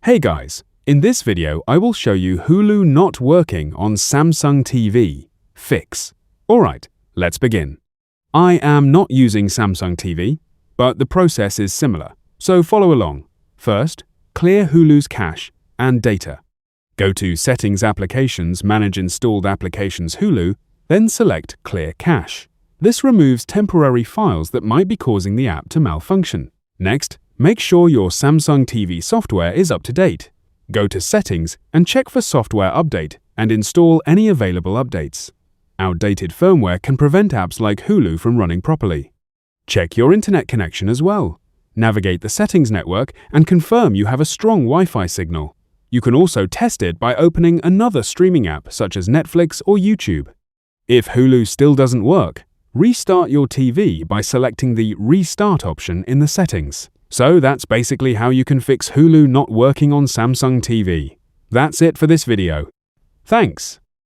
Hey guys, in this video I will show you Hulu not working on Samsung TV fix. Alright, let's begin. I am not using Samsung TV, but the process is similar, so follow along. First, clear Hulu's cache and data. Go to Settings Applications, Manage Installed Applications Hulu, then select Clear Cache. This removes temporary files that might be causing the app to malfunction. Next, make sure your Samsung TV software is up to date. Go to Settings and check for Software Update and install any available updates. Outdated firmware can prevent apps like Hulu from running properly. Check your internet connection as well. Navigate the settings network and confirm you have a strong Wi-Fi signal. You can also test it by opening another streaming app such as Netflix or YouTube. If Hulu still doesn't work, restart your TV by selecting the Restart option in the settings. So that's basically how you can fix Hulu not working on Samsung TV. That's it for this video. Thanks.